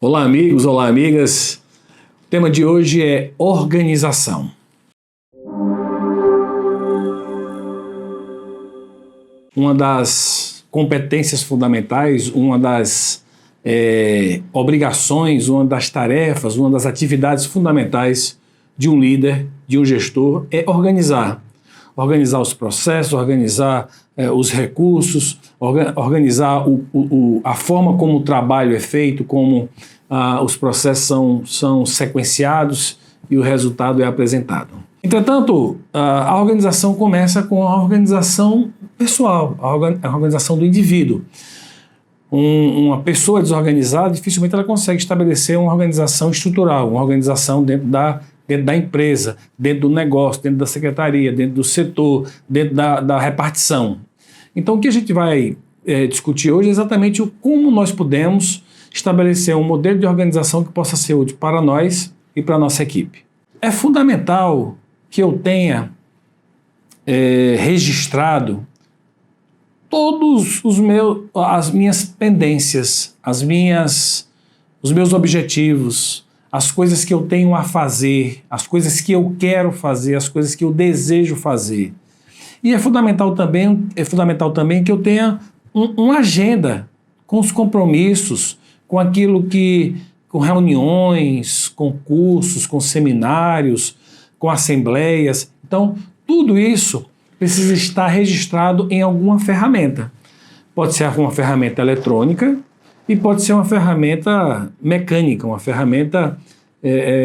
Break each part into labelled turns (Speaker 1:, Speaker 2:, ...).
Speaker 1: Olá, amigos, olá, amigas. O tema de hoje é organização. Uma das competências fundamentais, uma das obrigações, uma das tarefas, uma das atividades fundamentais de um líder, de um gestor, é organizar. Organizar os processos, organizar os recursos, organizar a forma como o trabalho é feito, como os processos são sequenciados e o resultado é apresentado. Entretanto, a organização começa com a organização pessoal, a organização do indivíduo. Uma pessoa desorganizada, dificilmente ela consegue estabelecer uma organização estrutural, uma organização dentro da empresa, dentro do negócio, dentro da secretaria, dentro do setor, dentro da repartição. Então, o que a gente vai discutir hoje é exatamente como nós podemos estabelecer um modelo de organização que possa ser útil para nós e para a nossa equipe. É fundamental que eu tenha registrado todos as minhas pendências, os meus objetivos, as coisas que eu tenho a fazer, as coisas que eu quero fazer, as coisas que eu desejo fazer. E é fundamental também que eu tenha uma agenda com os compromissos, com aquilo com reuniões, com cursos, com seminários, com assembleias. Então, tudo isso precisa estar registrado em alguma ferramenta. Pode ser uma ferramenta eletrônica e pode ser uma ferramenta mecânica, uma ferramenta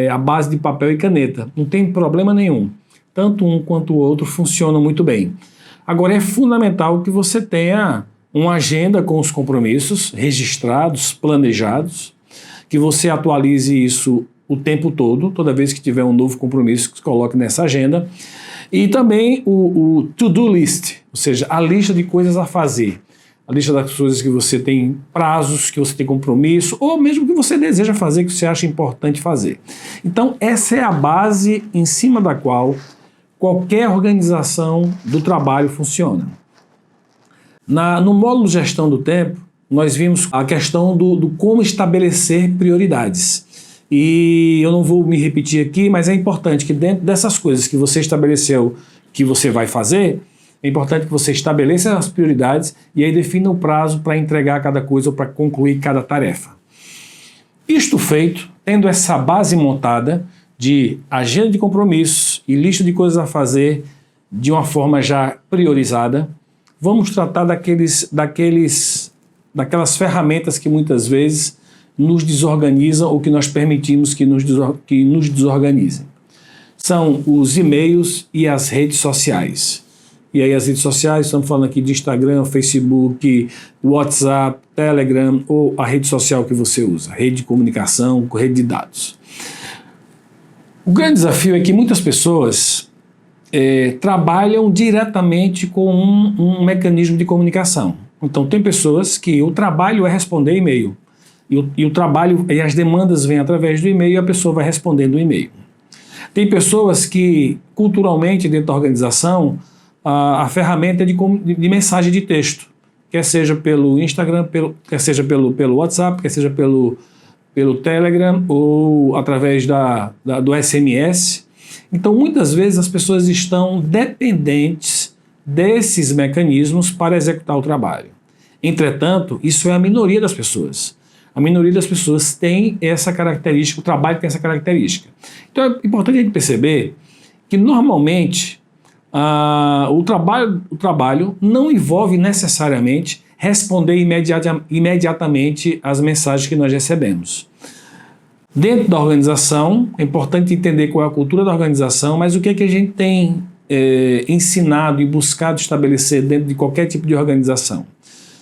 Speaker 1: à base de papel e caneta. Não tem problema nenhum. Tanto um quanto o outro funcionam muito bem. Agora, é fundamental que você tenha uma agenda com os compromissos registrados, planejados, que você atualize isso o tempo todo, toda vez que tiver um novo compromisso, que você coloque nessa agenda. E também o to-do list, ou seja, a lista de coisas a fazer. A lista das coisas que você tem prazos, que você tem compromisso, ou mesmo que você deseja fazer, que você acha importante fazer. Então, essa é a base em cima da qual qualquer organização do trabalho funciona. No módulo Gestão do Tempo, nós vimos a questão do como estabelecer prioridades. E eu não vou me repetir aqui, mas é importante que dentro dessas coisas que você estabeleceu que você vai fazer, é importante que você estabeleça as prioridades e aí defina o prazo para entregar cada coisa ou para concluir cada tarefa. Isto feito, tendo essa base montada de agenda de compromissos e lista de coisas a fazer de uma forma já priorizada, vamos tratar daquelas ferramentas que muitas vezes nos desorganizam ou que nós permitimos que nos desorganizem. São os e-mails e as redes sociais. E aí as redes sociais, estamos falando aqui de Instagram, Facebook, WhatsApp, Telegram ou a rede social que você usa, rede de comunicação, rede de dados. O grande desafio é que muitas pessoas trabalham diretamente com um mecanismo de comunicação. Então tem pessoas que o trabalho é responder e-mail. E o trabalho e as demandas vêm através do e-mail e a pessoa vai respondendo o e-mail. Tem pessoas que, culturalmente, dentro da organização, a ferramenta é de mensagem de texto, quer seja pelo Instagram, quer seja pelo WhatsApp, quer seja pelo Telegram ou através do SMS. Então, muitas vezes, as pessoas estão dependentes desses mecanismos para executar o trabalho. Entretanto, isso é a minoria das pessoas. A minoria das pessoas tem essa característica, o trabalho tem essa característica. Então é importante a gente perceber que normalmente o trabalho não envolve necessariamente responder imediatamente às mensagens que nós recebemos. Dentro da organização, é importante entender qual é a cultura da organização, mas o que é que a gente tem ensinado e buscado estabelecer dentro de qualquer tipo de organização.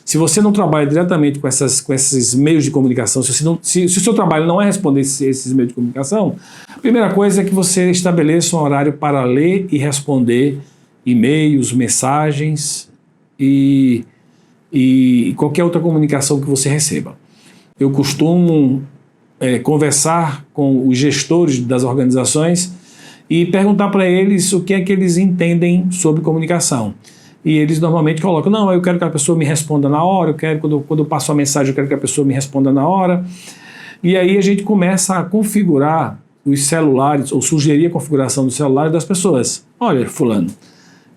Speaker 1: Se você não trabalha diretamente com esses meios de comunicação, se o seu trabalho não é responder esses meios de comunicação, a primeira coisa é que você estabeleça um horário para ler e responder e-mails, mensagens e qualquer outra comunicação que você receba. Eu costumo conversar com os gestores das organizaçeu e perguntar para eles o que é que eles entendem sobre comunicação. E eles normalmente colocam, não, eu quero que a pessoa me responda na hora, quando eu passo a mensagem, eu quero que a pessoa me responda na hora. E aí a gente começa a configurar os celulares, ou sugerir a configuração dos celulares das pessoas. Olha, fulano,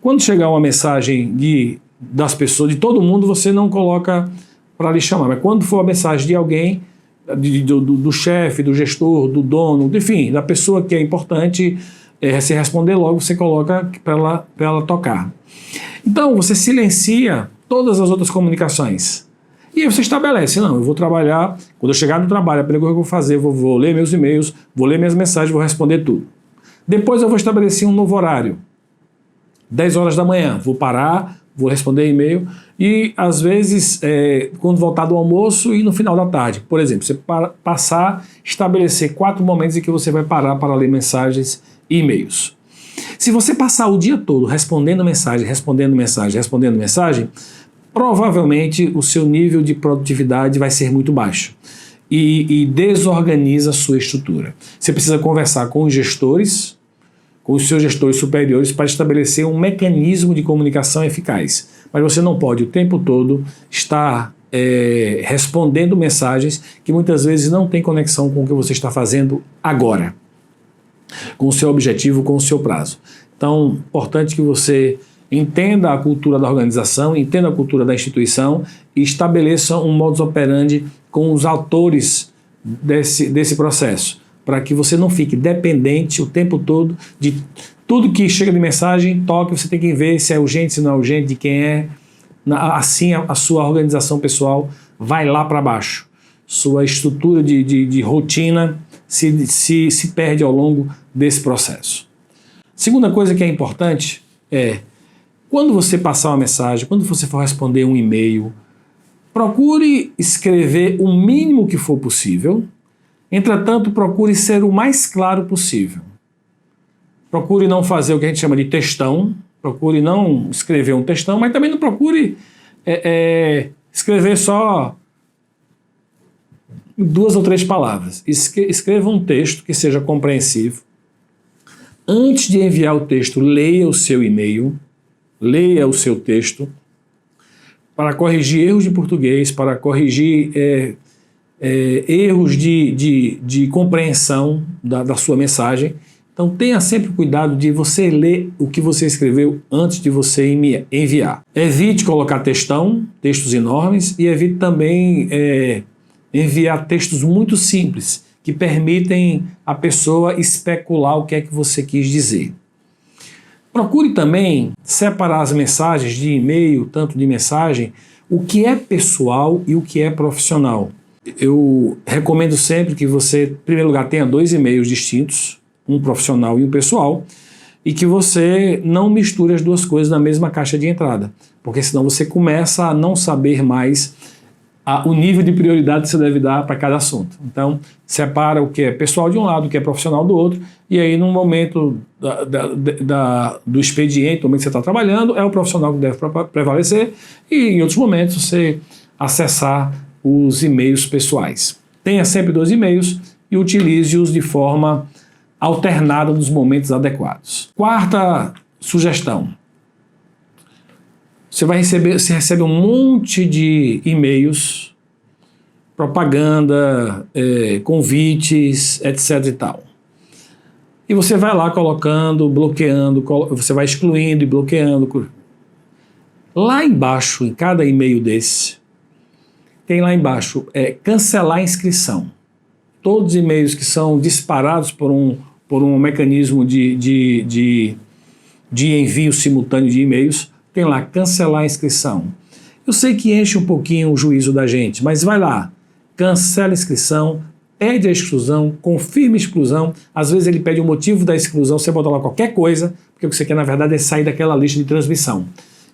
Speaker 1: quando chegar uma mensagem das pessoas, de todo mundo, você não coloca para lhe chamar, mas quando for a mensagem de alguém, do chefe, do gestor, do dono, enfim, da pessoa que é importante, se responder logo, você coloca para ela tocar. Então, você silencia todas as outras comunicações. E aí você estabelece, não, eu vou trabalhar, quando eu chegar no trabalho, a primeira coisa que eu vou fazer, vou ler meus e-mails, vou ler minhas mensagens, vou responder tudo. Depois eu vou estabelecer um novo horário. 10 horas da manhã, vou parar, vou responder e-mail e, às vezes, quando voltar do almoço e no final da tarde. Por exemplo, você estabelecer 4 momentos em que você vai parar para ler mensagens e e-mails. Se você passar o dia todo respondendo mensagem, provavelmente o seu nível de produtividade vai ser muito baixo e desorganiza a sua estrutura. Você precisa conversar com os gestores, com os seus gestores superiores para estabelecer um mecanismo de comunicação eficaz. Mas você não pode o tempo todo estar respondendo mensagens que muitas vezes não têm conexão com o que você está fazendo agora, com o seu objetivo, com o seu prazo. Então, importante que você entenda a cultura da organização, entenda a cultura da instituição e estabeleça um modus operandi com os autores desse processo, para que você não fique dependente o tempo todo de tudo que chega de mensagem, toque, você tem que ver se é urgente, se não é urgente, de quem é. Assim a sua organização pessoal vai lá para baixo. Sua estrutura de rotina se perde ao longo desse processo. Segunda coisa que é importante é, quando você passar uma mensagem, quando você for responder um e-mail, procure escrever o mínimo que for possível. Entretanto, procure ser o mais claro possível. Procure não fazer o que a gente chama de textão, procure não escrever um textão, mas também não procure escrever só 2 ou 3 palavras. Escreva um texto que seja compreensível. Antes de enviar o texto, leia o seu e-mail, leia o seu texto, para corrigir erros de português, para corrigir erros de compreensão da sua mensagem. Então tenha sempre cuidado de você ler o que você escreveu antes de você enviar. Evite colocar textos enormes, e evite também enviar textos muito simples, que permitem a pessoa especular o que é que você quis dizer. Procure também separar as mensagens de e-mail, tanto de mensagem, o que é pessoal e o que é profissional. Eu recomendo sempre que você, em primeiro lugar, tenha 2 e-mails distintos, um profissional e um pessoal, e que você não misture as 2 coisas na mesma caixa de entrada, porque senão você começa a não saber mais o nível de prioridade que você deve dar para cada assunto. Então, separa o que é pessoal de um lado, o que é profissional do outro, e aí no momento do expediente, no momento que você está trabalhando, é o profissional que deve prevalecer, e em outros momentos você acessar os e-mails pessoais. Tenha sempre 2 e-mails e utilize-os de forma alternada nos momentos adequados. Quarta sugestão. Você recebe um monte de e-mails, propaganda, convites, etc e tal. E você vai lá colocando, bloqueando, você vai excluindo e bloqueando. Lá embaixo, em cada e-mail desse, tem lá embaixo, cancelar a inscrição. Todos os e-mails que são disparados por um mecanismo de envio simultâneo de e-mails, tem lá, cancelar a inscrição. Eu sei que enche um pouquinho o juízo da gente, mas vai lá, cancela a inscrição, pede a exclusão, confirma a exclusão. Às vezes ele pede o motivo da exclusão, você bota lá qualquer coisa, porque o que você quer na verdade é sair daquela lista de transmissão.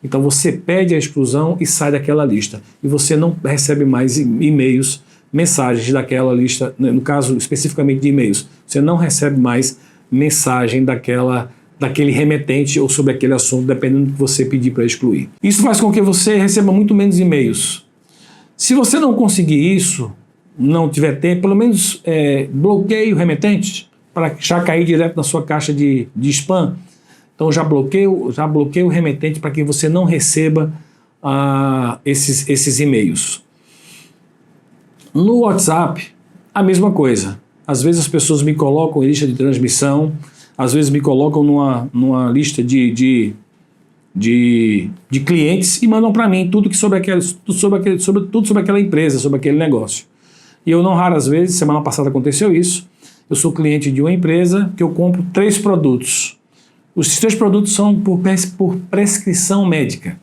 Speaker 1: Então você pede a exclusão e sai daquela lista. E você não recebe mais e-mails, mensagens daquela lista, no caso especificamente de e-mails. Você não recebe mais mensagem daquele remetente ou sobre aquele assunto, dependendo do que você pedir para excluir. Isso faz com que você receba muito menos e-mails. Se você não conseguir isso, não tiver tempo, pelo menos bloqueie o remetente para já cair direto na sua caixa de spam. Então já bloqueie o remetente para que você não receba esses e-mails. No WhatsApp, A mesma coisa. Às vezes as pessoas me colocam em lista de transmissão, às vezes me colocam numa lista de clientes e mandam para mim tudo sobre aquela empresa, sobre aquele negócio. E eu não raras vezes, semana passada aconteceu isso, eu sou cliente de uma empresa que eu compro 3 produtos. Os 3 produtos são por prescrição médica,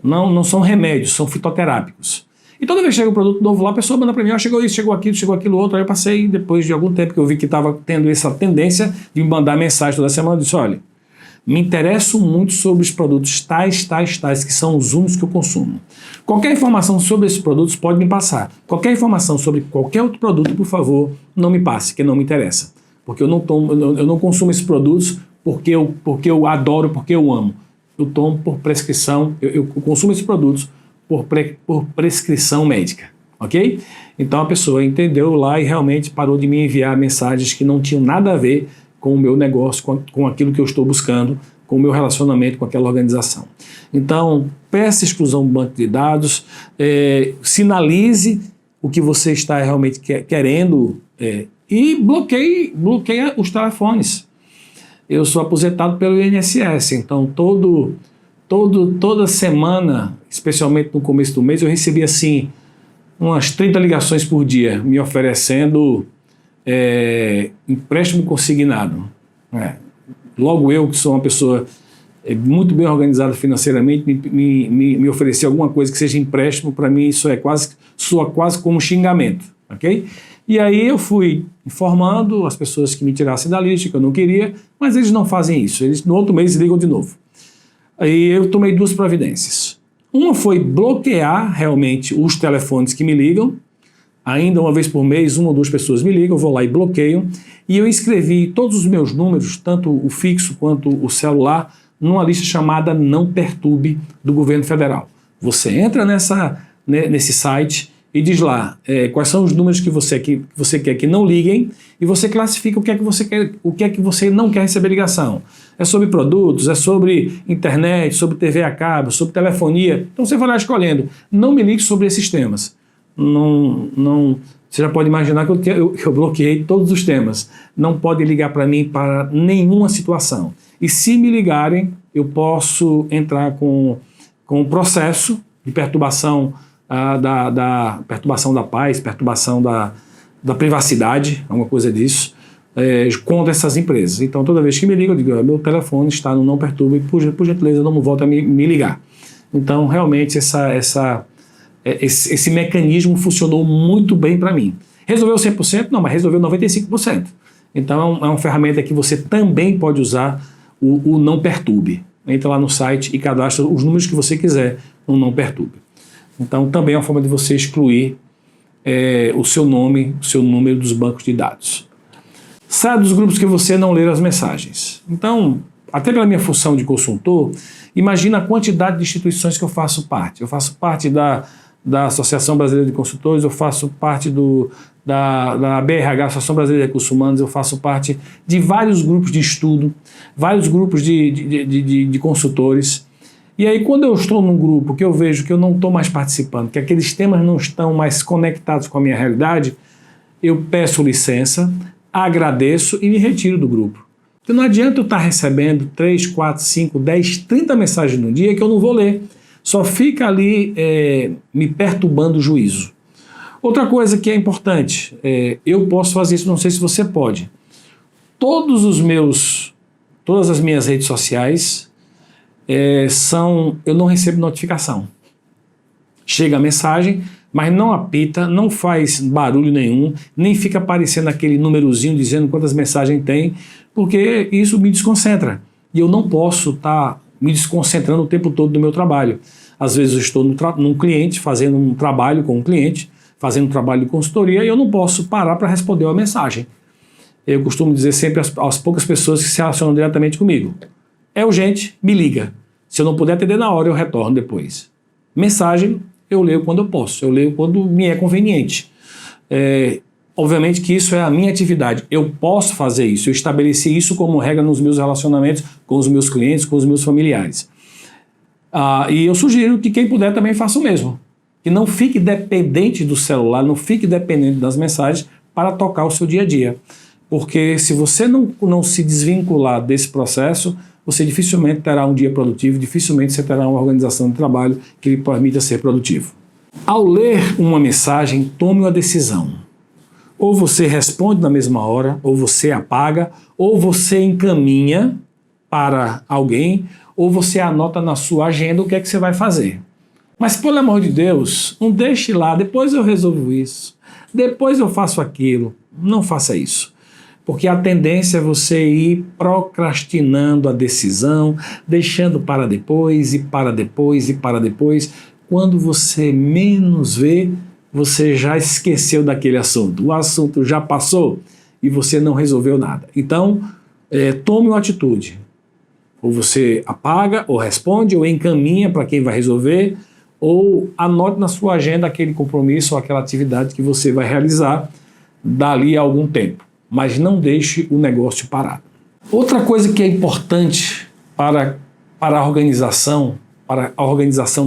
Speaker 1: não são remédios, são fitoterápicos. E toda vez que chega um produto novo lá, a pessoa manda para mim, chegou isso, chegou aquilo outro. Aí eu passei, depois de algum tempo que eu vi que estava tendo essa tendência de me mandar mensagem toda semana, eu disse, olha, me interesso muito sobre os produtos tais, que são os únicos que eu consumo. Qualquer informação sobre esses produtos pode me passar. Qualquer informação sobre qualquer outro produto, por favor, não me passe, que não me interessa. Porque eu não consumo esses produtos porque eu adoro, porque eu amo. Eu tomo por prescrição, eu consumo esses produtos por prescrição médica, ok? Então a pessoa entendeu lá e realmente parou de me enviar mensagens que não tinham nada a ver com o meu negócio, com aquilo que eu estou buscando, com o meu relacionamento com aquela organização. Então, peça exclusão do banco de dados, sinalize o que você está realmente querendo e bloqueie os telefones. Eu sou aposentado pelo INSS, então toda semana, especialmente no começo do mês, eu recebi assim umas 30 ligações por dia me oferecendo empréstimo consignado. Logo eu, que sou uma pessoa muito bem organizada financeiramente, me oferecer alguma coisa que seja empréstimo, para mim isso soa quase como um xingamento, ok? E aí eu fui informando as pessoas que me tirassem da lista, que eu não queria, mas eles não fazem isso, eles no outro mês ligam de novo. Aí eu tomei 2 providências. Uma foi bloquear realmente os telefones que me ligam. Ainda uma vez por mês, 1 ou 2 pessoas me ligam, eu vou lá e bloqueio. E eu inscrevi todos os meus números, tanto o fixo quanto o celular, numa lista chamada Não Perturbe do governo federal. Você entra nesse site e diz lá quais são os números que você quer que não liguem e você classifica o que é que você não quer receber ligação. É sobre produtos, é sobre internet, sobre TV a cabo, sobre telefonia. Então você vai lá escolhendo. Não me ligue sobre esses temas. Você já pode imaginar que eu bloqueei todos os temas. Não pode ligar para mim para nenhuma situação. E se me ligarem, eu posso entrar com um processo de perturbação perturbação da paz, perturbação da privacidade, alguma coisa disso, contra essas empresas. Então, toda vez que me ligam, eu digo, meu telefone está no Não Perturbe, por gentileza, não volta a me ligar. Então, realmente, esse mecanismo funcionou muito bem para mim. Resolveu 100%? Não, mas resolveu 95%. Então, é uma ferramenta que você também pode usar o Não Perturbe. Entra lá no site e cadastra os números que você quiser no Não Perturbe. Então, também é uma forma de você excluir o seu nome, o seu número dos bancos de dados. Saia dos grupos que você não lê as mensagens. Então, até pela minha função de consultor, imagina a quantidade de instituições que eu faço parte. Eu faço parte da Associação Brasileira de Consultores, eu faço parte da BRH, Associação Brasileira de Recursos Humanos, eu faço parte de vários grupos de estudo, vários grupos de consultores. E aí, quando eu estou num grupo que eu vejo que eu não estou mais participando, que aqueles temas não estão mais conectados com a minha realidade, eu peço licença, agradeço e me retiro do grupo. Porque não adianta eu estar recebendo 3, 4, 5, 10, 30 mensagens no dia que eu não vou ler. Só fica ali me perturbando o juízo. Outra coisa que é importante, eu posso fazer isso, não sei se você pode. Todas as minhas redes sociais eu não recebo notificação. Chega a mensagem, mas não apita, não faz barulho nenhum, nem fica aparecendo aquele númerozinho dizendo quantas mensagens tem, porque isso me desconcentra. E eu não posso estar me desconcentrando o tempo todo do meu trabalho. Às vezes eu estou num cliente, fazendo um trabalho com um cliente, fazendo um trabalho de consultoria, e eu não posso parar para responder uma mensagem. Eu costumo dizer sempre às poucas pessoas que se relacionam diretamente comigo: é urgente, me liga. Se eu não puder atender na hora, eu retorno depois. Mensagem, eu leio quando eu posso, eu leio quando me é conveniente. Obviamente que isso é a minha atividade, eu posso fazer isso, eu estabeleci isso como regra nos meus relacionamentos com os meus clientes, com os meus familiares. E eu sugiro que quem puder também faça o mesmo. Que não fique dependente do celular, não fique dependente das mensagens para tocar o seu dia a dia. Porque se você não se desvincular desse processo, você dificilmente terá um dia produtivo, dificilmente você terá uma organização de trabalho que lhe permita ser produtivo. Ao ler uma mensagem, tome uma decisão. Ou você responde na mesma hora, ou você apaga, ou você encaminha para alguém, ou você anota na sua agenda o que é que você vai fazer. Mas, pelo amor de Deus, não deixe lá, depois eu resolvo isso, depois eu faço aquilo. Não faça isso. Porque a tendência é você ir procrastinando a decisão, deixando para depois, e para depois, e para depois. Quando você menos vê, você já esqueceu daquele assunto. O assunto já passou e você não resolveu nada. Então, tome uma atitude. Ou você apaga, ou responde, ou encaminha para quem vai resolver, ou anote na sua agenda aquele compromisso ou aquela atividade que você vai realizar dali a algum tempo. Mas não deixe o negócio parado. Outra coisa que é importante para a organização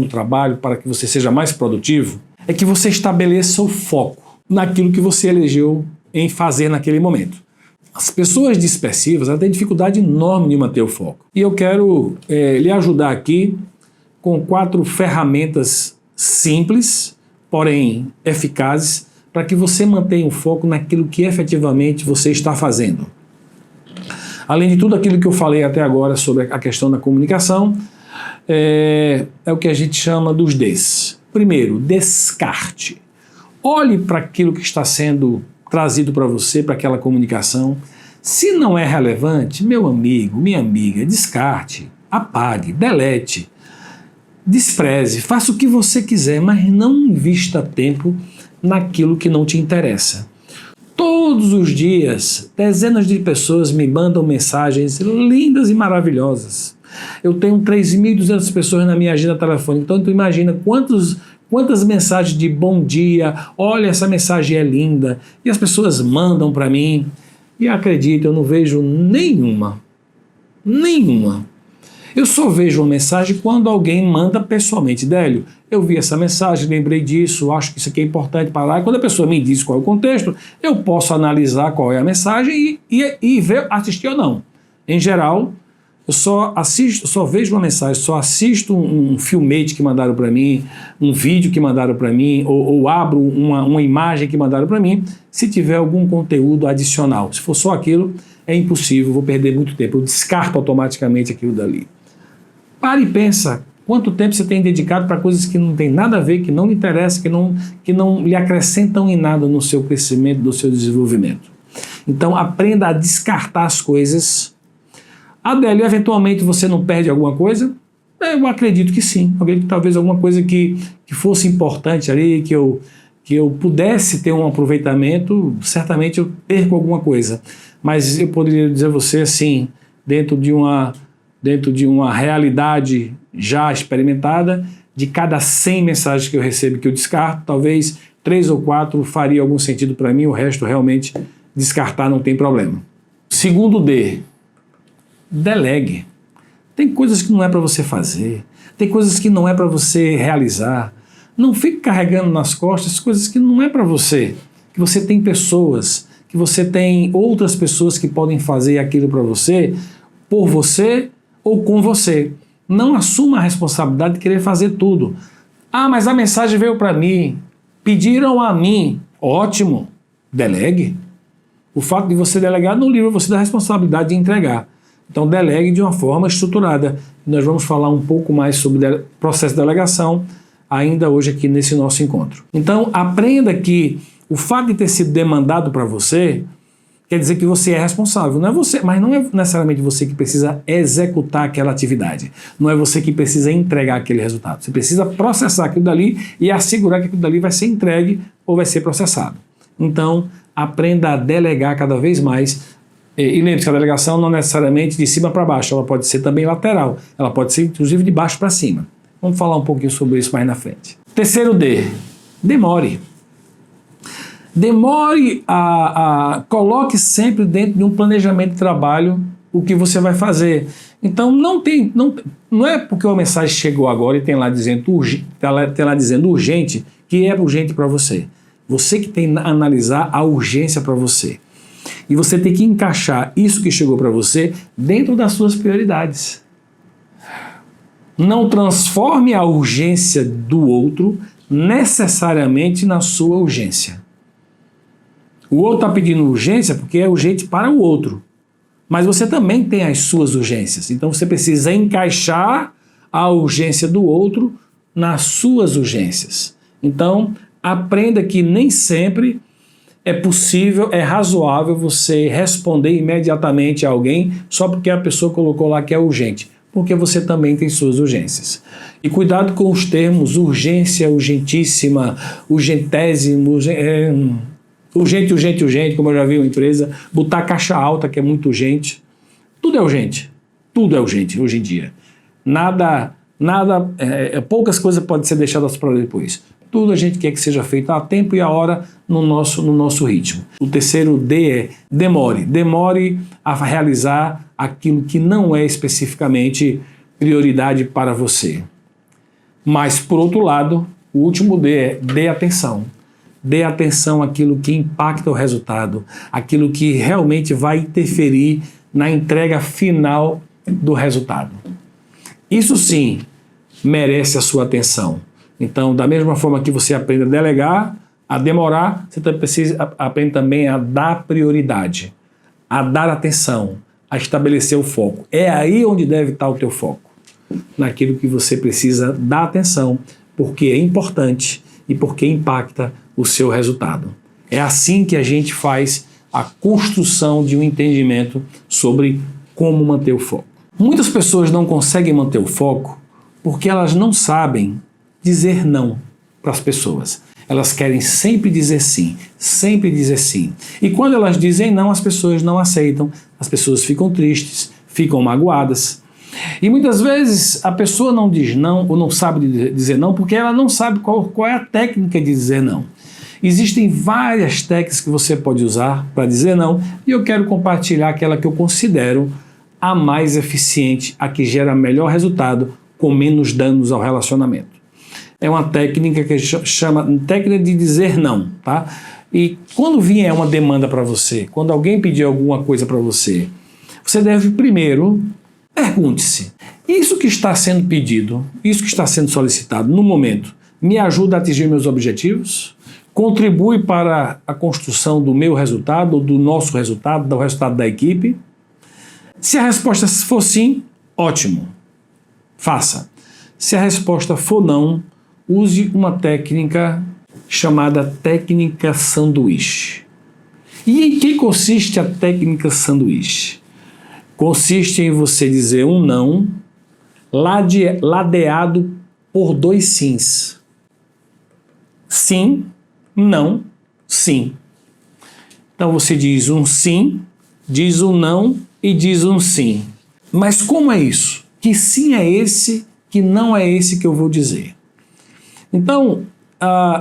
Speaker 1: do trabalho, para que você seja mais produtivo, é que você estabeleça o foco naquilo que você elegeu em fazer naquele momento. As pessoas dispersivas têm dificuldade enorme de manter o foco. E eu quero lhe ajudar aqui com 4 ferramentas simples, porém eficazes, para que você mantenha o foco naquilo que efetivamente você está fazendo. Além de tudo aquilo que eu falei até agora sobre a questão da comunicação, é o que a gente chama dos Ds. Primeiro, descarte. Olhe para aquilo que está sendo trazido para você, para aquela comunicação. Se não é relevante, meu amigo, minha amiga, descarte, apague, delete, despreze, faça o que você quiser, mas não invista tempo naquilo que não te interessa. Todos os dias, dezenas de pessoas me mandam mensagens lindas e maravilhosas. Eu tenho 3.200 pessoas na minha agenda telefônica, então tu imagina quantas mensagens de bom dia, olha, essa mensagem é linda, e as pessoas mandam para mim, e acredito, eu não vejo nenhuma. Eu só vejo uma mensagem quando alguém manda pessoalmente. Délio, eu vi essa mensagem, lembrei disso, acho que isso aqui é importante para lá. E quando a pessoa me diz qual é o contexto, eu posso analisar qual é a mensagem e ver, assistir ou não. Em geral, eu só vejo uma mensagem, só assisto um filmete que mandaram para mim, um vídeo que mandaram para mim, ou abro uma imagem que mandaram para mim, se tiver algum conteúdo adicional. Se for só aquilo, é impossível, vou perder muito tempo, eu descarto automaticamente aquilo dali. Pare e pensa, quanto tempo você tem dedicado para coisas que não tem nada a ver, que não lhe interessam, que não lhe acrescentam em nada no seu crescimento, no seu desenvolvimento. Então aprenda a descartar as coisas. Adélio, eventualmente você não perde alguma coisa? Eu acredito que sim. Eu acredito que talvez alguma coisa que fosse importante ali, que eu pudesse ter um aproveitamento, certamente eu perco alguma coisa. Mas eu poderia dizer a você assim, dentro de uma realidade já experimentada, de cada 100 mensagens que eu recebo que eu descarto, talvez 3 ou 4 faria algum sentido para mim, o resto realmente descartar não tem problema. Segundo D, delegue. Tem coisas que não é para você fazer, tem coisas que não é para você realizar. Não fique carregando nas costas coisas que não é para você, que você tem pessoas, que você tem outras pessoas que podem fazer aquilo para você, por você ou com você. Não assuma a responsabilidade de querer fazer tudo. Ah, mas a mensagem veio para mim, pediram a mim. Ótimo, delegue. O fato de você delegar não livra você da responsabilidade de entregar. Então delegue de uma forma estruturada. Nós vamos falar um pouco mais sobre o processo de delegação ainda hoje aqui nesse nosso encontro. Então aprenda que o fato de ter sido demandado para você quer dizer que você é responsável, não é você, mas não é necessariamente você que precisa executar aquela atividade, não é você que precisa entregar aquele resultado, você precisa processar aquilo dali e assegurar que aquilo dali vai ser entregue ou vai ser processado. Então, aprenda a delegar cada vez mais, e lembre-se que a delegação não necessariamente de cima para baixo, ela pode ser também lateral, ela pode ser inclusive de baixo para cima. Vamos falar um pouquinho sobre isso mais na frente. Terceiro D, demore. Coloque sempre dentro de um planejamento de trabalho o que você vai fazer. Então não é porque uma mensagem chegou agora e tem lá dizendo urgente que é urgente para você. Você que tem que analisar a urgência para você. E você tem que encaixar isso que chegou para você dentro das suas prioridades. Não transforme a urgência do outro necessariamente na sua urgência. O outro está pedindo urgência porque é urgente para o outro. Mas você também tem as suas urgências. Então você precisa encaixar a urgência do outro nas suas urgências. Então, aprenda que nem sempre é possível, é razoável você responder imediatamente a alguém só porque a pessoa colocou lá que é urgente. Porque você também tem suas urgências. E cuidado com os termos urgência, urgentíssima, urgentésimo, urgente, como eu já vi uma empresa, botar caixa alta, que é muito urgente. Tudo é urgente hoje em dia. Poucas coisas podem ser deixadas para depois. Tudo a gente quer que seja feito a tempo e a hora no nosso ritmo. O terceiro D é demore. Demore a realizar aquilo que não é especificamente prioridade para você. Mas, por outro lado, o último D é dê atenção. Dê atenção àquilo que impacta o resultado, aquilo que realmente vai interferir na entrega final do resultado. Isso sim merece a sua atenção. Então, da mesma forma que você aprende a delegar, a demorar, você precisa aprender também a dar prioridade, a dar atenção, a estabelecer o foco. É aí onde deve estar o teu foco, naquilo que você precisa dar atenção, porque é importante e porque impacta o seu resultado. É assim que a gente faz a construção de um entendimento sobre como manter o foco. Muitas pessoas não conseguem manter o foco porque elas não sabem dizer não para as pessoas. Elas querem sempre dizer sim, sempre dizer sim. E quando elas dizem não, as pessoas não aceitam, as pessoas ficam tristes, ficam magoadas. E muitas vezes a pessoa não diz não ou não sabe dizer não porque ela não sabe qual é a técnica de dizer não. Existem várias técnicas que você pode usar para dizer não e eu quero compartilhar aquela que eu considero a mais eficiente, a que gera melhor resultado com menos danos ao relacionamento. É uma técnica que chama técnica de dizer não, tá? E quando vier uma demanda para você, quando alguém pedir alguma coisa para você, você deve primeiro pergunte-se, isso que está sendo pedido, isso que está sendo solicitado no momento, me ajuda a atingir meus objetivos? Contribui para a construção do meu resultado, ou do nosso resultado, do resultado da equipe? Se a resposta for sim, ótimo, faça. Se a resposta for não, use uma técnica chamada técnica sanduíche. E em que consiste a técnica sanduíche? Consiste em você dizer um não ladeado por dois sims. Sim, não, sim. Então você diz um sim, diz um não e diz um sim. Mas como é isso? Que sim é esse, que não é esse que eu vou dizer? Então,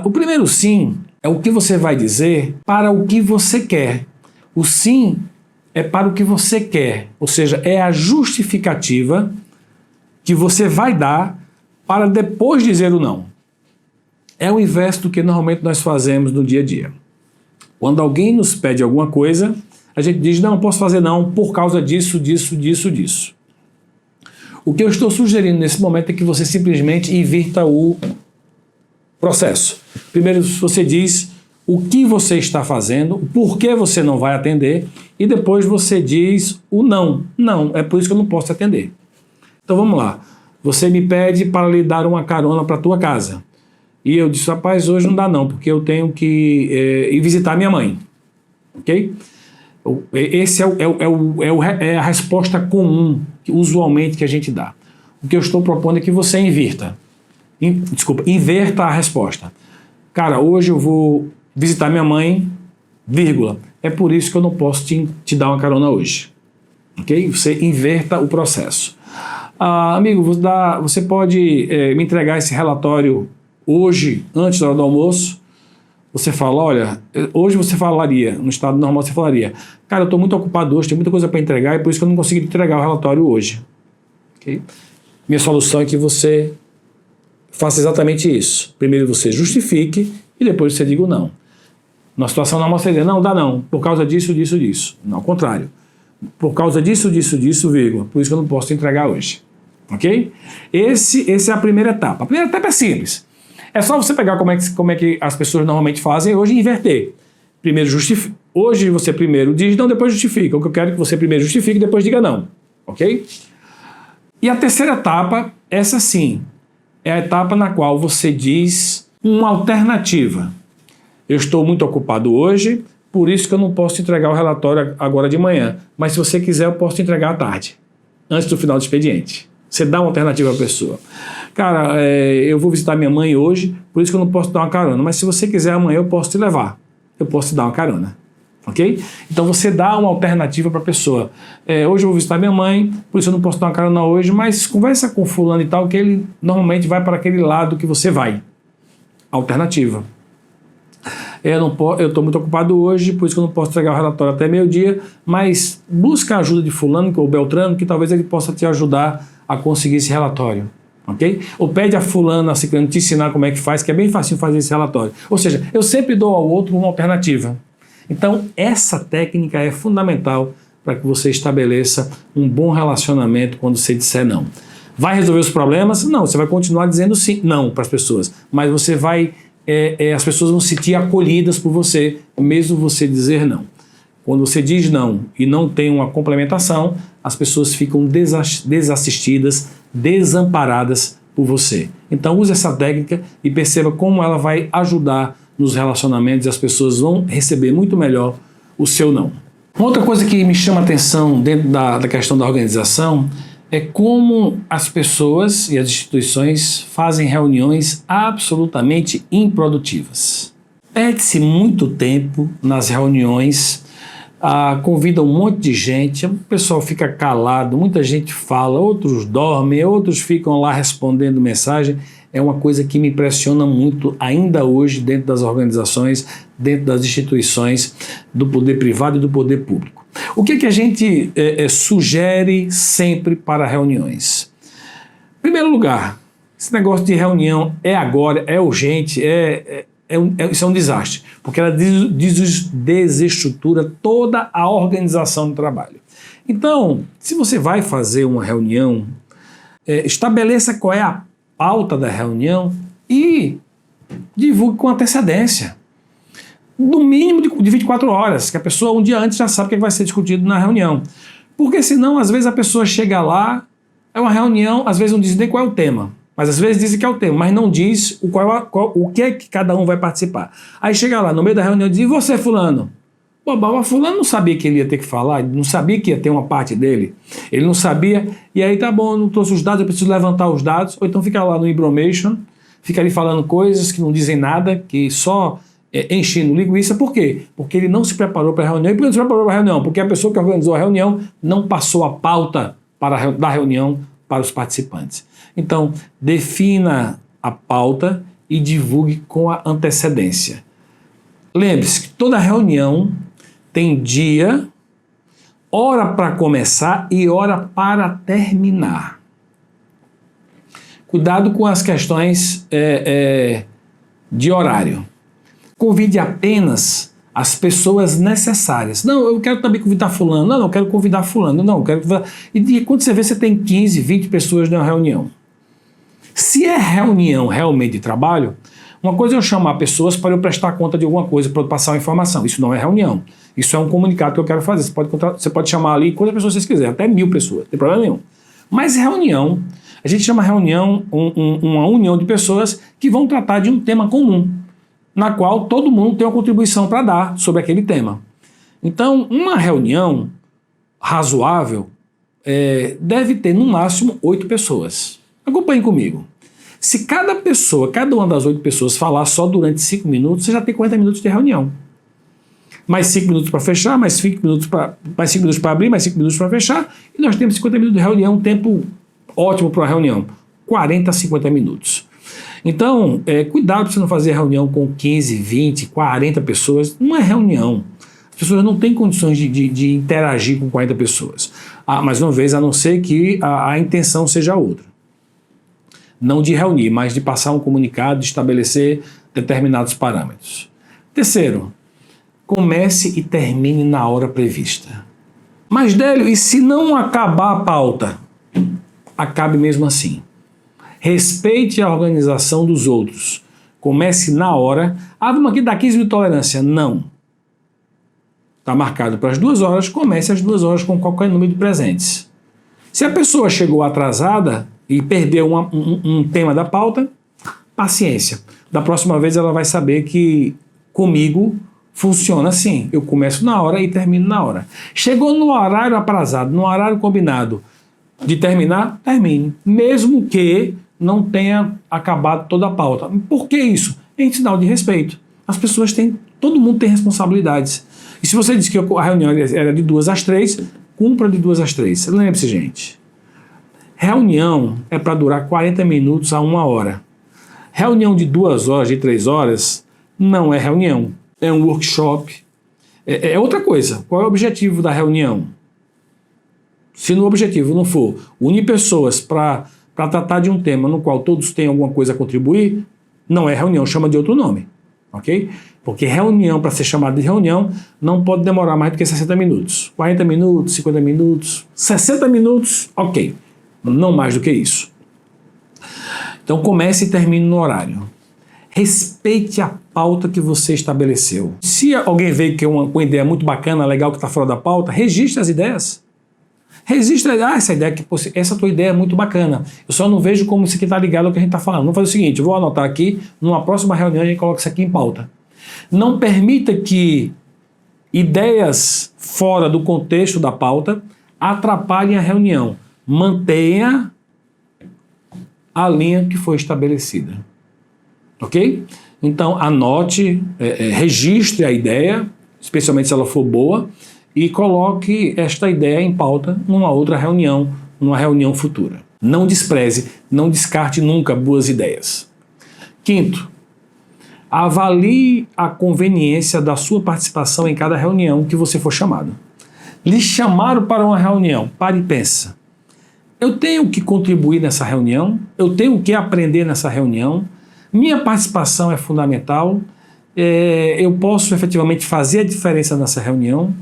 Speaker 1: o primeiro sim é o que você vai dizer para o que você quer. O sim é para o que você quer, ou seja, é a justificativa que você vai dar para depois dizer o não. É o inverso do que normalmente nós fazemos no dia a dia. Quando alguém nos pede alguma coisa, a gente diz, não posso fazer não por causa disso. O que eu estou sugerindo nesse momento é que você simplesmente invirta o processo. Primeiro você diz o que você está fazendo, o porquê você não vai atender, e depois você diz o não. Não, é por isso que eu não posso atender. Então vamos lá. Você me pede para lhe dar uma carona para a tua casa. E eu disse, rapaz, hoje não dá não, porque eu tenho que ir visitar minha mãe. Ok? Esse é a resposta comum, usualmente, que a gente dá. O que eu estou propondo é que você inverta a resposta. Cara, hoje eu vou visitar minha mãe, vírgula. É por isso que eu não posso te dar uma carona hoje. Ok? Você inverta o processo. Amigo, você pode me entregar esse relatório hoje, antes da hora do almoço? Você fala, olha, hoje você falaria, no estado normal você falaria, cara, eu estou muito ocupado hoje, tem muita coisa para entregar e por isso que eu não consegui entregar o relatório hoje. Okay? Minha solução é que você faça exatamente isso. Primeiro você justifique e depois você diga o não. Na situação normal seria, não, dá não, por causa disso, disso, disso. Não, ao contrário. Por causa disso, disso, disso, vírgula. Por isso que eu não posso te entregar hoje. Ok? Essa é a primeira etapa. A primeira etapa é simples. É só você pegar como é que as pessoas normalmente fazem hoje e inverter. Primeiro justifica. Hoje você primeiro diz não, depois justifica. O que eu quero é que você primeiro justifique e depois diga não. Ok? E a terceira etapa, essa sim, é a etapa na qual você diz uma alternativa. Eu estou muito ocupado hoje, por isso que eu não posso te entregar o relatório agora de manhã. Mas se você quiser, eu posso te entregar à tarde, antes do final do expediente. Você dá uma alternativa à pessoa. Cara, eu vou visitar minha mãe hoje, por isso que eu não posso dar uma carona. Mas se você quiser, amanhã eu posso te levar. Eu posso te dar uma carona. Ok? Então você dá uma alternativa para a pessoa. Hoje eu vou visitar minha mãe, por isso eu não posso dar uma carona hoje, mas conversa com fulano e tal, que ele normalmente vai para aquele lado que você vai. Alternativa. Eu estou muito ocupado hoje, por isso que eu não posso entregar o relatório até meio-dia, mas busca a ajuda de fulano ou Beltrano, que talvez ele possa te ajudar a conseguir esse relatório. Ok? Ou pede a fulano, a ciclano, te ensinar como é que faz, que é bem fácil fazer esse relatório. Ou seja, eu sempre dou ao outro uma alternativa. Então, essa técnica é fundamental para que você estabeleça um bom relacionamento quando você disser não. Vai resolver os problemas? Não, você vai continuar dizendo sim, não para as pessoas, mas você vai, as pessoas vão se sentir acolhidas por você, mesmo você dizer não. Quando você diz não e não tem uma complementação, as pessoas ficam desassistidas, desamparadas por você. Então use essa técnica e perceba como ela vai ajudar nos relacionamentos e as pessoas vão receber muito melhor o seu não. Uma outra coisa que me chama a atenção dentro da questão da organização é como as pessoas e as instituições fazem reuniões absolutamente improdutivas. Perde-se muito tempo nas reuniões, convida um monte de gente, o pessoal fica calado, muita gente fala, outros dormem, outros ficam lá respondendo mensagem. É uma coisa que me impressiona muito ainda hoje dentro das organizações, dentro das instituições do poder privado e do poder público. O que a gente sugere sempre para reuniões? Em primeiro lugar, esse negócio de reunião é agora, é urgente, isso é um desastre, porque ela desestrutura toda a organização do trabalho. Então, se você vai fazer uma reunião, estabeleça qual é a pauta da reunião e divulgue com antecedência. No mínimo de 24 horas, que a pessoa um dia antes já sabe o que vai ser discutido na reunião. Porque senão, às vezes, a pessoa chega lá, é uma reunião, às vezes não diz nem qual é o tema, mas às vezes dizem que é o tema, mas não diz o que é que cada um vai participar. Aí chega lá, no meio da reunião, diz, e você, fulano? Pô, o fulano não sabia que ele ia ter que falar, ele não sabia que ia ter uma parte dele, ele não sabia, e aí tá bom, eu não trouxe os dados, eu preciso levantar os dados, ou então fica lá no information, fica ali falando coisas que não dizem nada, que só enchendo linguiça. Por quê? Porque ele não se preparou para a reunião. E por que não se preparou para a reunião? Porque a pessoa que organizou a reunião não passou a pauta da reunião para os participantes. Então, defina a pauta e divulgue com a antecedência. Lembre-se que toda reunião tem dia, hora para começar e hora para terminar. Cuidado com as questões de horário. Convide apenas as pessoas necessárias. Não, eu quero também convidar fulano. Não, eu quero convidar fulano. Não, eu quero convidar... E quando você vê, você tem 15, 20 pessoas numa reunião. Se é reunião realmente de trabalho, uma coisa é eu chamar pessoas para eu prestar conta de alguma coisa, para eu passar uma informação. Isso não é reunião. Isso é um comunicado que eu quero fazer. Você pode chamar ali quantas pessoas vocês quiserem, até 1000 pessoas, não tem problema nenhum. Mas reunião, a gente chama reunião uma união de pessoas que vão tratar de um tema comum, na qual todo mundo tem uma contribuição para dar sobre aquele tema. Então, uma reunião razoável deve ter no máximo 8 pessoas. Acompanhe comigo. Se cada uma das 8 pessoas falar só durante 5 minutos, você já tem 40 minutos de reunião. Mais 5 minutos para fechar, mais 5 minutos para abrir, mais 5 minutos para fechar, e nós temos 50 minutos de reunião, um tempo ótimo para uma reunião. 40 a 50 minutos. Então, cuidado para você não fazer reunião com 15, 20, 40 pessoas. Não é reunião. As pessoas não têm condições de interagir com 40 pessoas. Mais uma vez, a não ser que a intenção seja outra. Não de reunir, mas de passar um comunicado, de estabelecer determinados parâmetros. Terceiro, comece e termine na hora prevista. Mas, Délio, e se não acabar a pauta? Acabe mesmo assim. Respeite a organização dos outros. Comece na hora. Ah, vamos aqui dar 15 minutos de tolerância. Não. Está marcado para as 2 horas, comece às 2 horas com qualquer número de presentes. Se a pessoa chegou atrasada e perdeu um tema da pauta, paciência. Da próxima vez ela vai saber que comigo funciona assim. Eu começo na hora e termino na hora. Chegou no horário atrasado, no horário combinado de terminar, termine. Mesmo que não tenha acabado toda a pauta. Por que isso? É em sinal de respeito. As pessoas têm, todo mundo tem responsabilidades. E se você disse que a reunião era de 2 às 3, cumpra de 2 às 3. Lembre-se, gente. Reunião é para durar 40 minutos a 1 hora. Reunião de 2 horas, de 3 horas, não é reunião. É um workshop. É outra coisa. Qual é o objetivo da reunião? Se no objetivo não for unir pessoas para tratar de um tema no qual todos têm alguma coisa a contribuir, não é reunião, chama de outro nome. Ok? Porque reunião, para ser chamada de reunião, não pode demorar mais do que 60 minutos. 40 minutos, 50 minutos, 60 minutos, ok. Não mais do que isso. Então comece e termine no horário. Respeite a pauta que você estabeleceu. Se alguém veio com uma ideia muito bacana, legal, que está fora da pauta, registre as ideias. Registre, essa tua ideia é muito bacana. Eu só não vejo como isso aqui está ligado ao que a gente está falando. Vamos fazer o seguinte, eu vou anotar aqui, numa próxima reunião a gente coloca isso aqui em pauta. Não permita que ideias fora do contexto da pauta atrapalhem a reunião. Mantenha a linha que foi estabelecida. Ok? Então, anote, registre a ideia, especialmente se ela for boa, e coloque esta ideia em pauta numa outra reunião, numa reunião futura. Não despreze, não descarte nunca boas ideias. Quinto, avalie a conveniência da sua participação em cada reunião que você for chamado. Lhe chamaram para uma reunião, pare e pensa. Eu tenho que contribuir nessa reunião? Eu tenho que aprender nessa reunião? Minha participação é fundamental? Eu posso efetivamente fazer a diferença nessa reunião?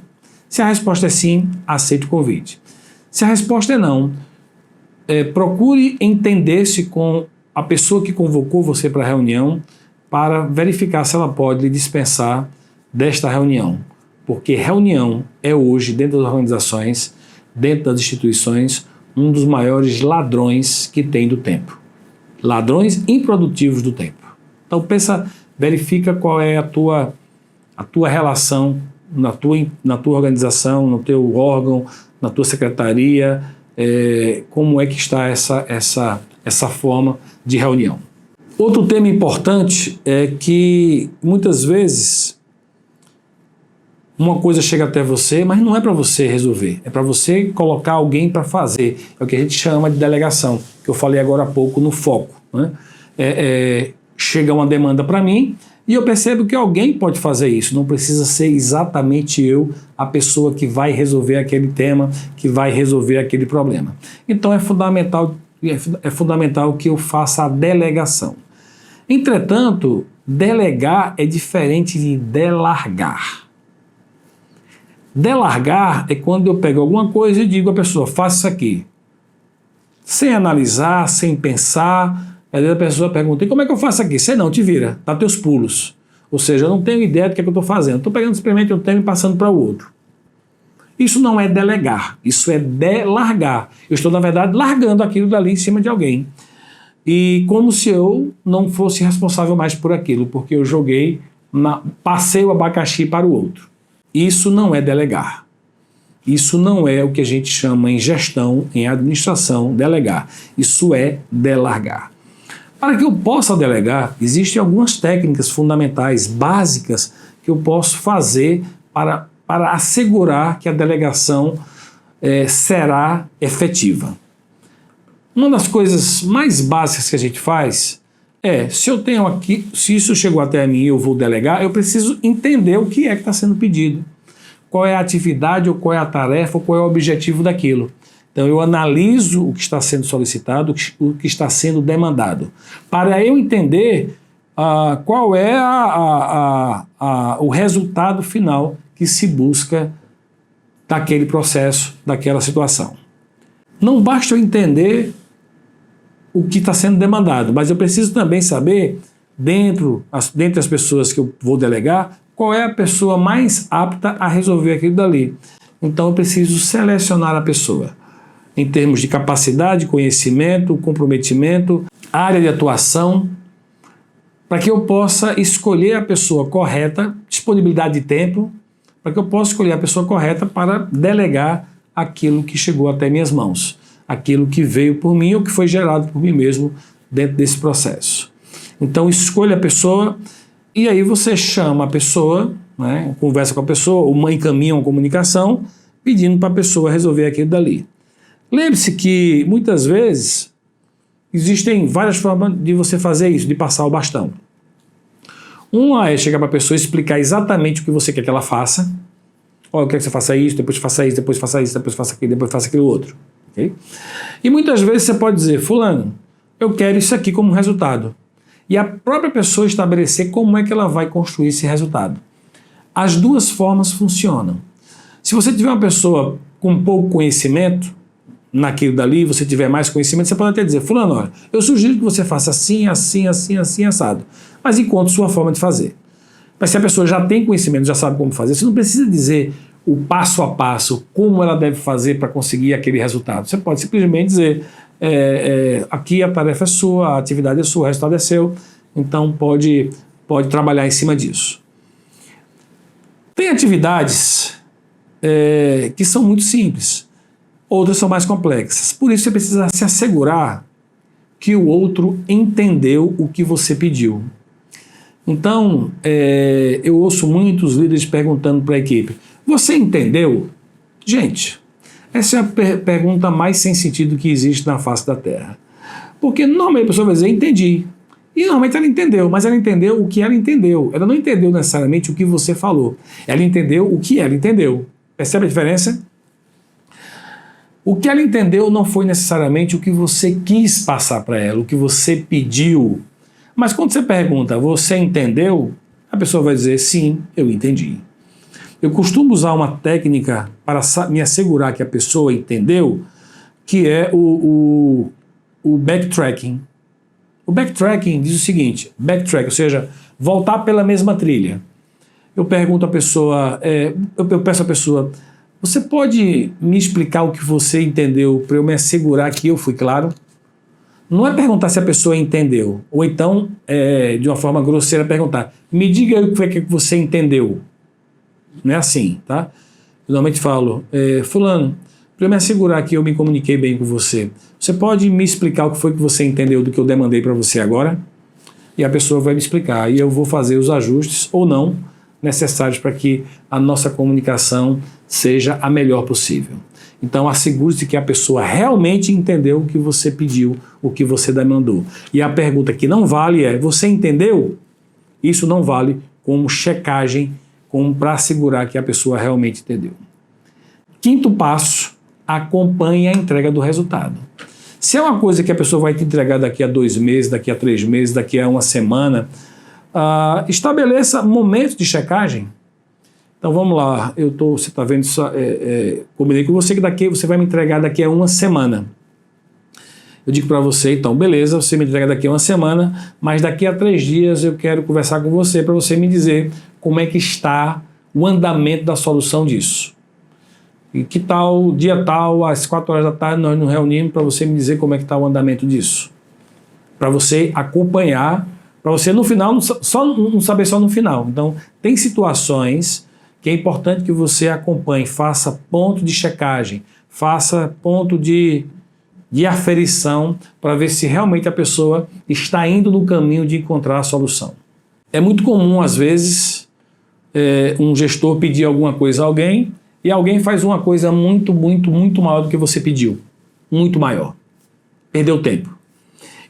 Speaker 1: Se a resposta é sim, aceite o convite. Se a resposta é não, procure entender-se com a pessoa que convocou você para a reunião para verificar se ela pode lhe dispensar desta reunião. Porque reunião é hoje, dentro das organizações, dentro das instituições, um dos maiores ladrões que tem do tempo. Ladrões improdutivos do tempo. Então verifica qual é a tua relação na tua organização, no teu órgão, na tua secretaria, como é que está essa forma de reunião. Outro tema importante é que muitas vezes uma coisa chega até você, mas não é para você resolver, é para você colocar alguém para fazer. É o que a gente chama de delegação, que eu falei agora há pouco no foco. Né? Chega uma demanda para mim e eu percebo que alguém pode fazer isso, não precisa ser exatamente eu a pessoa que vai resolver aquele tema, que vai resolver aquele problema. Então é fundamental que eu faça a delegação. Entretanto, delegar é diferente de delargar. Delargar é quando eu pego alguma coisa e digo à pessoa, faça isso aqui. Sem analisar, sem pensar. Às vezes a pessoa pergunta, e como é que eu faço aqui? Sei não, te vira, dá teus pulos. Ou seja, eu não tenho ideia do que é que eu estou fazendo. Estou pegando simplesmente um tema e passando para o outro. Isso não é delegar, isso é delargar. Eu estou, na verdade, largando aquilo dali em cima de alguém. E como se eu não fosse responsável mais por aquilo, porque eu passei o abacaxi para o outro. Isso não é delegar. Isso não é o que a gente chama em gestão, em administração, delegar. Isso é delargar. Para que eu possa delegar, existem algumas técnicas fundamentais, básicas, que eu posso fazer para assegurar que a delegação será efetiva. Uma das coisas mais básicas que a gente faz se eu tenho aqui, se isso chegou até mim e eu vou delegar, eu preciso entender o que é que está sendo pedido. Qual é a atividade, ou qual é a tarefa, ou qual é o objetivo daquilo. Então eu analiso o que está sendo solicitado, o que está sendo demandado. Para eu entender qual é o resultado final que se busca daquele processo, daquela situação. Não basta eu entender o que está sendo demandado, mas eu preciso também saber, dentre as pessoas que eu vou delegar, qual é a pessoa mais apta a resolver aquilo dali. Então eu preciso selecionar a pessoa em termos de capacidade, conhecimento, comprometimento, área de atuação, para que eu possa escolher a pessoa correta, disponibilidade de tempo, para que eu possa escolher a pessoa correta para delegar aquilo que chegou até minhas mãos, aquilo que veio por mim ou que foi gerado por mim mesmo dentro desse processo. Então escolha a pessoa e aí você chama a pessoa, né, conversa com a pessoa, ou encaminha uma comunicação pedindo para a pessoa resolver aquilo dali. Lembre-se que muitas vezes existem várias formas de você fazer isso, de passar o bastão. Uma é chegar para a pessoa e explicar exatamente o que você quer que ela faça. Olha, eu quero que você faça isso, depois faça isso, depois faça isso, depois faça aquilo, depois faça aquilo outro. Okay? E muitas vezes você pode dizer, fulano, eu quero isso aqui como resultado. E a própria pessoa estabelecer como é que ela vai construir esse resultado. As duas formas funcionam. Se você tiver uma pessoa com pouco conhecimento naquilo dali, você tiver mais conhecimento, você pode até dizer, fulano, olha, eu sugiro que você faça assim, assim, assim, assim, assado. Mas encontre sua forma de fazer. Mas se a pessoa já tem conhecimento, já sabe como fazer, você não precisa dizer o passo a passo, como ela deve fazer para conseguir aquele resultado. Você pode simplesmente dizer, aqui a tarefa é sua, a atividade é sua, o resultado é seu, então pode trabalhar em cima disso. Tem atividades que são muito simples, outras são mais complexas. Por isso você precisa se assegurar que o outro entendeu o que você pediu. Então, eu ouço muitos líderes perguntando para a equipe, você entendeu? Gente, essa é a pergunta mais sem sentido que existe na face da Terra. Porque normalmente a pessoa vai dizer, entendi. E normalmente ela entendeu, mas ela entendeu o que ela entendeu. Ela não entendeu necessariamente o que você falou. Ela entendeu o que ela entendeu. Percebe a diferença? O que ela entendeu não foi necessariamente o que você quis passar para ela, o que você pediu. Mas quando você pergunta, você entendeu? A pessoa vai dizer, sim, eu entendi. Eu costumo usar uma técnica para me assegurar que a pessoa entendeu, que é o backtracking. O backtracking diz o seguinte, backtrack, ou seja, voltar pela mesma trilha. Eu pergunto à pessoa, eu peço à pessoa, você pode me explicar o que você entendeu para eu me assegurar que eu fui claro? Não é perguntar se a pessoa entendeu, ou então, de uma forma grosseira, perguntar, me diga o que foi que você entendeu. Não é assim, tá? Eu normalmente falo, fulano, para eu me assegurar que eu me comuniquei bem com você, você pode me explicar o que foi que você entendeu do que eu demandei para você agora? E a pessoa vai me explicar, e eu vou fazer os ajustes, ou não, necessários para que a nossa comunicação seja a melhor possível. Então assegure-se que a pessoa realmente entendeu o que você pediu, o que você demandou. E a pergunta que não vale é, você entendeu? Isso não vale como checagem, como para assegurar que a pessoa realmente entendeu. Quinto passo, acompanhe a entrega do resultado. Se é uma coisa que a pessoa vai te entregar daqui a 2 meses, daqui a 3 meses, daqui a 1 semana, estabeleça momentos de checagem. Então vamos lá, você está vendo, combinei com você que você vai me entregar daqui a 1 semana. Eu digo para você, então, beleza, você me entrega daqui a 1 semana, mas daqui a 3 dias eu quero conversar com você para você me dizer como é que está o andamento da solução disso. E que tal, dia tal, às 4 horas da tarde, nós nos reunimos para você me dizer como é que está o andamento disso. Para você acompanhar, para você no final, não saber só no final. Então, tem situações que é importante que você acompanhe, faça ponto de checagem, faça ponto de aferição para ver se realmente a pessoa está indo no caminho de encontrar a solução. É muito comum, às vezes, um gestor pedir alguma coisa a alguém e alguém faz uma coisa muito, muito, muito maior do que você pediu. Muito maior. Perdeu tempo.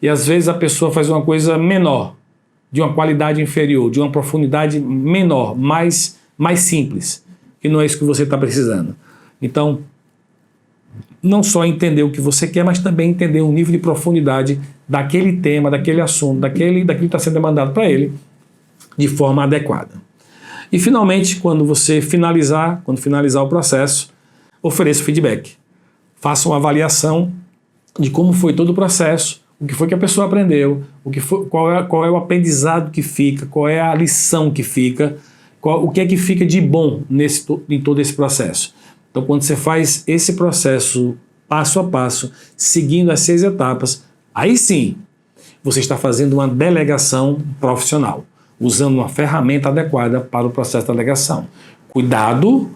Speaker 1: E às vezes a pessoa faz uma coisa menor, de uma qualidade inferior, de uma profundidade menor, mais simples, que não é isso que você está precisando. Então, não só entender o que você quer, mas também entender o nível de profundidade daquele tema, daquele assunto, daquilo que está sendo demandado para ele, de forma adequada. E finalmente, quando finalizar o processo, ofereça o feedback. Faça uma avaliação de como foi todo o processo, o que foi que a pessoa aprendeu, qual é o aprendizado que fica, qual é a lição que fica, o que é que fica de bom em todo esse processo. Então, quando você faz esse processo passo a passo, seguindo as 6 etapas, aí sim, você está fazendo uma delegação profissional, usando uma ferramenta adequada para o processo de delegação. Cuidado,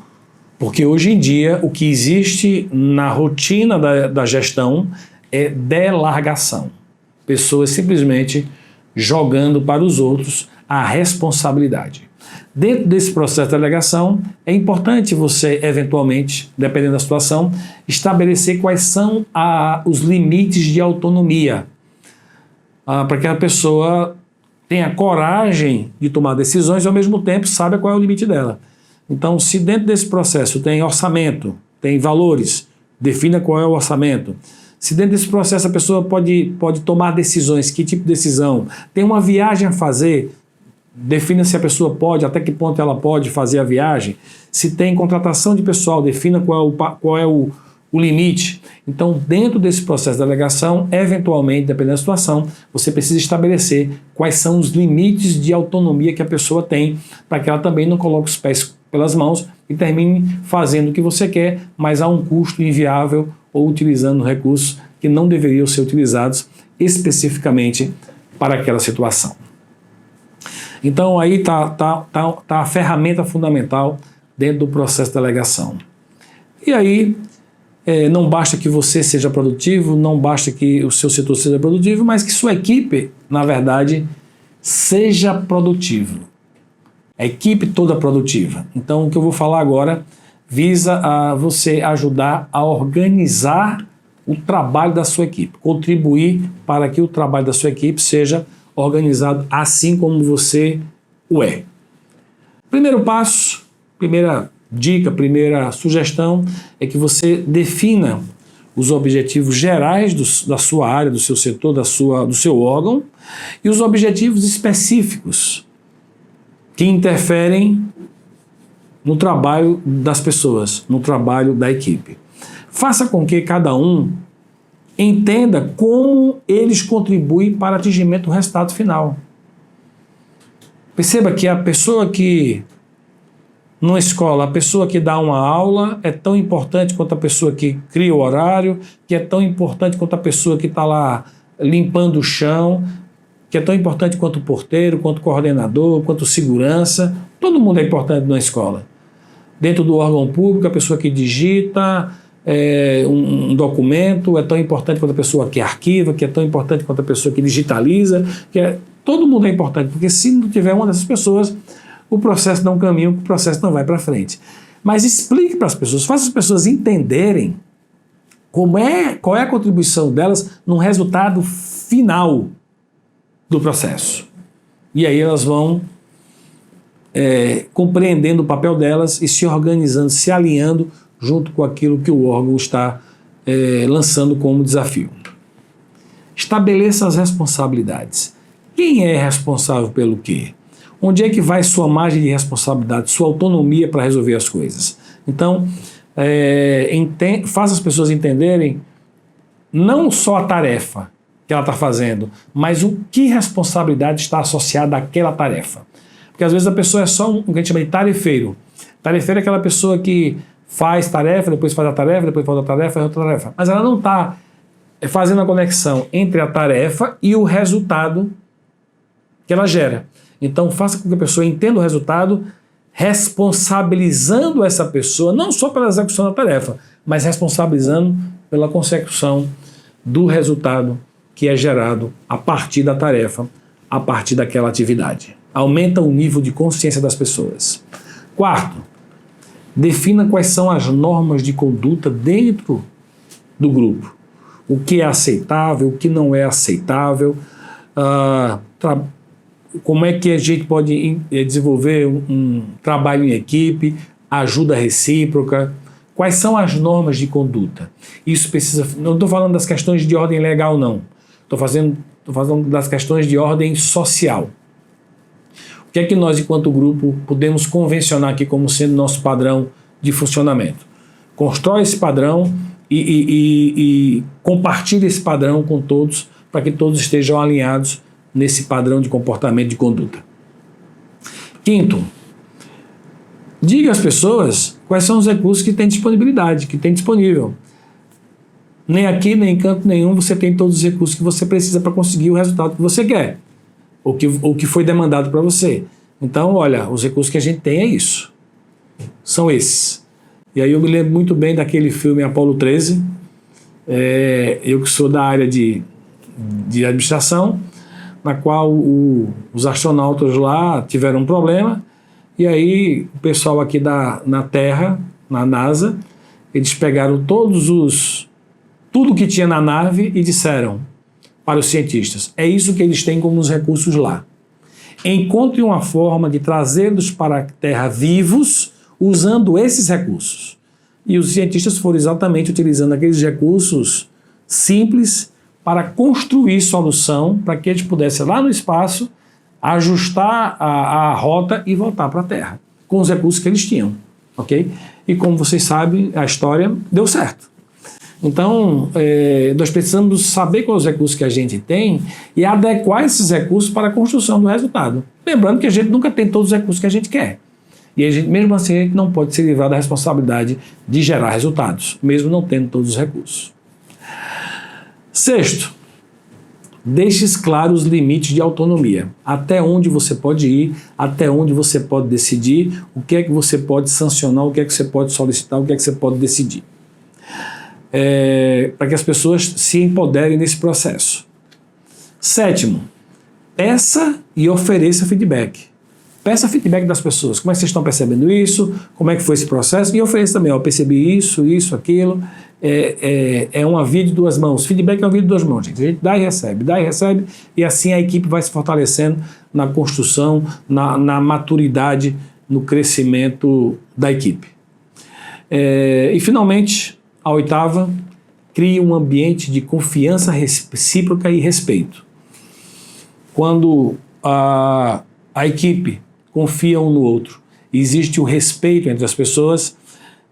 Speaker 1: porque hoje em dia o que existe na rotina da gestão é delargação. Pessoas simplesmente jogando para os outros a responsabilidade. Dentro desse processo de delegação, é importante você, eventualmente, dependendo da situação, estabelecer quais são os limites de autonomia, para que a pessoa tenha coragem de tomar decisões e, ao mesmo tempo, saiba qual é o limite dela. Então, se dentro desse processo tem orçamento, tem valores, defina qual é o orçamento. Se dentro desse processo a pessoa pode tomar decisões, que tipo de decisão, tem uma viagem a fazer, defina se a pessoa pode, até que ponto ela pode fazer a viagem. Se tem contratação de pessoal, defina qual é o limite. Então, dentro desse processo de delegação, eventualmente, dependendo da situação, você precisa estabelecer quais são os limites de autonomia que a pessoa tem, para que ela também não coloque os pés pelas mãos e termine fazendo o que você quer, mas a um custo inviável ou utilizando recursos que não deveriam ser utilizados especificamente para aquela situação. Então aí está a ferramenta fundamental dentro do processo de delegação. E aí não basta que você seja produtivo, não basta que o seu setor seja produtivo, mas que sua equipe, na verdade, seja produtiva. A equipe toda produtiva. Então o que eu vou falar agora visa a você ajudar a organizar o trabalho da sua equipe, contribuir para que o trabalho da sua equipe seja organizado assim como você o é. Primeiro passo, primeira dica, primeira sugestão é que você defina os objetivos gerais da sua área, do seu setor, do seu órgão e os objetivos específicos que interferem no trabalho das pessoas, no trabalho da equipe. Faça com que cada um entenda como eles contribuem para o atingimento do resultado final. Perceba que a pessoa que, numa escola, a pessoa que dá uma aula é tão importante quanto a pessoa que cria o horário, que é tão importante quanto a pessoa que está lá limpando o chão, que é tão importante quanto o porteiro, quanto o coordenador, quanto o segurança. Todo mundo é importante na escola. Dentro do órgão público, a pessoa que digita um documento é tão importante quanto a pessoa que arquiva, que é tão importante quanto a pessoa que digitaliza, todo mundo é importante, porque se não tiver uma dessas pessoas, o processo não caminha, o processo não vai para frente. Mas explique para as pessoas, faça as pessoas entenderem qual é a contribuição delas no resultado final do processo. E aí elas vão compreendendo o papel delas e se organizando, se alinhando junto com aquilo que o órgão está lançando como desafio. Estabeleça as responsabilidades. Quem é responsável pelo quê? Onde é que vai sua margem de responsabilidade, sua autonomia para resolver as coisas? Então, faça as pessoas entenderem não só a tarefa que ela está fazendo, mas o que responsabilidade está associada àquela tarefa. Porque às vezes a pessoa é só o que a gente chama de tarefeiro. Tarefeiro é aquela pessoa que faz tarefa, depois faz a tarefa, depois faz outra tarefa, faz outra tarefa. Mas ela não está fazendo a conexão entre a tarefa e o resultado que ela gera. Então faça com que a pessoa entenda o resultado, responsabilizando essa pessoa, não só pela execução da tarefa, mas responsabilizando pela consecução do resultado que é gerado a partir da tarefa, a partir daquela atividade. Aumenta o nível de consciência das pessoas. Quarto, defina quais são as normas de conduta dentro do grupo. O que é aceitável, o que não é aceitável, como é que a gente pode desenvolver um trabalho em equipe, ajuda recíproca, Quais são as normas de conduta? Isso precisa... Não estou falando das questões de ordem legal, não. Estou falando das questões de ordem social. O que é que nós, enquanto grupo, podemos convencionar aqui como sendo nosso padrão de funcionamento? Constrói esse padrão e compartilha esse padrão com todos, para que todos estejam alinhados nesse padrão de comportamento, de conduta. Quinto, diga às pessoas quais são os recursos que tem disponibilidade, que tem disponível. Nem aqui, nem em canto nenhum, você tem todos os recursos que você precisa para conseguir o resultado que você quer, ou que foi demandado para você. Então, olha, os recursos que a gente tem é isso. São esses. E aí eu me lembro muito bem daquele filme Apollo 13, eu que sou da área de administração, na qual os astronautas lá tiveram um problema, e aí o pessoal aqui na Terra, na NASA, eles pegaram tudo que tinha na nave e disseram para os cientistas, é isso que eles têm como os recursos lá. Encontre uma forma de trazê-los para a Terra vivos usando esses recursos. E os cientistas foram exatamente utilizando aqueles recursos simples para construir solução para que eles pudessem lá no espaço ajustar a rota e voltar para a Terra, com os recursos que eles tinham, ok? E como vocês sabem, a história deu certo. Então, nós precisamos saber quais os recursos que a gente tem e adequar esses recursos para a construção do resultado. Lembrando que a gente nunca tem todos os recursos que a gente quer. E a gente, mesmo assim, a gente não pode se livrar da responsabilidade de gerar resultados, mesmo não tendo todos os recursos. Sexto, deixe claros os limites de autonomia. Até onde você pode ir, até onde você pode decidir, o que é que você pode sancionar, o que é que você pode solicitar, o que é que você pode decidir. Para que as pessoas se empoderem nesse processo. Sétimo, peça e ofereça feedback. Peça feedback das pessoas. Como é que vocês estão percebendo isso? Como é que foi esse processo? E ofereça também, percebi isso, aquilo. É uma via de duas mãos. Feedback é uma via de duas mãos, gente. A gente dá e recebe, e assim a equipe vai se fortalecendo na construção, na maturidade, no crescimento da equipe. E finalmente, a oitava, crie um ambiente de confiança recíproca e respeito. Quando a equipe confia um no outro, existe o respeito entre as pessoas,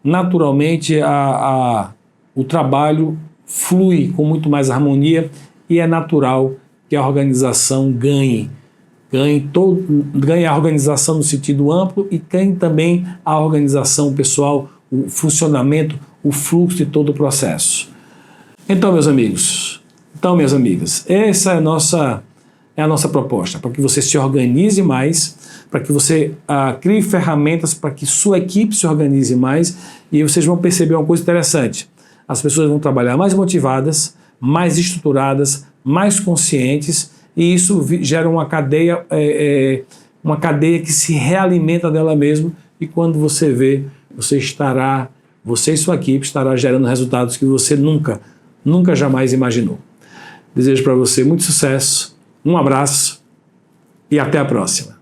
Speaker 1: naturalmente o trabalho flui com muito mais harmonia e é natural que a organização ganhe a organização no sentido amplo e ganhe também a organização pessoal, o funcionamento, o fluxo de todo o processo. Então, meus amigos, minhas amigas, essa é a nossa proposta, para que você se organize mais, para que você crie ferramentas para que sua equipe se organize mais, e vocês vão perceber uma coisa interessante. As pessoas vão trabalhar mais motivadas, mais estruturadas, mais conscientes, e isso gera uma cadeia que se realimenta dela mesma, e quando você vê, você e sua equipe estará gerando resultados que você nunca jamais imaginou. Desejo para você muito sucesso, um abraço e até a próxima.